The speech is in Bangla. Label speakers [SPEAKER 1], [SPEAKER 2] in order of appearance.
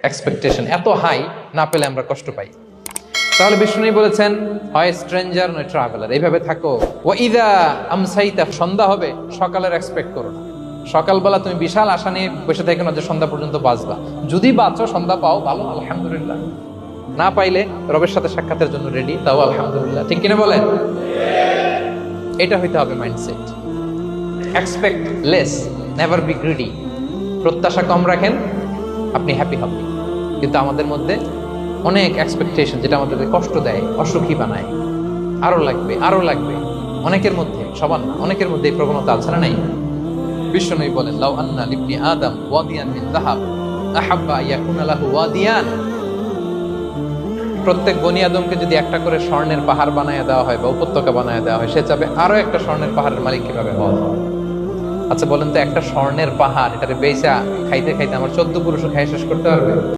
[SPEAKER 1] এক্সপেকটেশন এত হাই, না পেলে আমরা কষ্ট পাই। তাহলে বিষ্ণু বলেছেন, হয় স্ট্রেঞ্জার নয় ট্রাভেলার, এইভাবে থাকো। ওয়াইদা আমসাইতা, সন্ধ্যা হবে সকালের এক্সপেক্ট করো না। সকালবেলা তুমি বিশাল আশা নিয়ে বসে থেকো না যে সন্ধ্যা পর্যন্ত বাঁচবা। যদি বাঁচো, সন্ধ্যা পাও, ভালো, আলহামদুলিল্লাহ। না পাইলে রবের সাথে সাক্ষাতের জন্য রেডি, তাও আলহামদুলিল্লাহ। ঠিক কিনা বলেন? এটা হইতে হবে mindset. Expect less, never be greedy. প্রত্যাশা কম রাখেন, আপনি হ্যাপি হবেন। কিন্তু আমাদের মধ্যে অনেক এক্সপেকটেশন, যেটা আমাদেরকে কষ্ট দেয়, অসুখী বানায়। আরো লাগবে, আরো লাগবে। অনেকের মধ্যে, সবার না, অনেকের মধ্যে এই প্রবণতা আছে না? নাই? বিশ্বনবী বলেন, লাউ আন্না লিবনি আদম ওয়াদিয়ান মিন যাহাব আহাব্বা ইয়াকুনা লাহু ওয়াদিয়ান। প্রত্যেক বনি আদমকে যদি একটা করে স্বর্ণের পাহাড় বানায় দেওয়া হয় বা উপত্যকা বানায় দেওয়া হয়, সে চাবে আরো একটা স্বর্ণের পাহাড়ের মালিক কিভাবে হওয়া যায়। আচ্ছা বলেন তো, একটা স্বর্ণের পাহাড়, এটারে বেচা খাইতে খাইতে আমার 14 পুরুষও খাই শেষ করতে পারবে?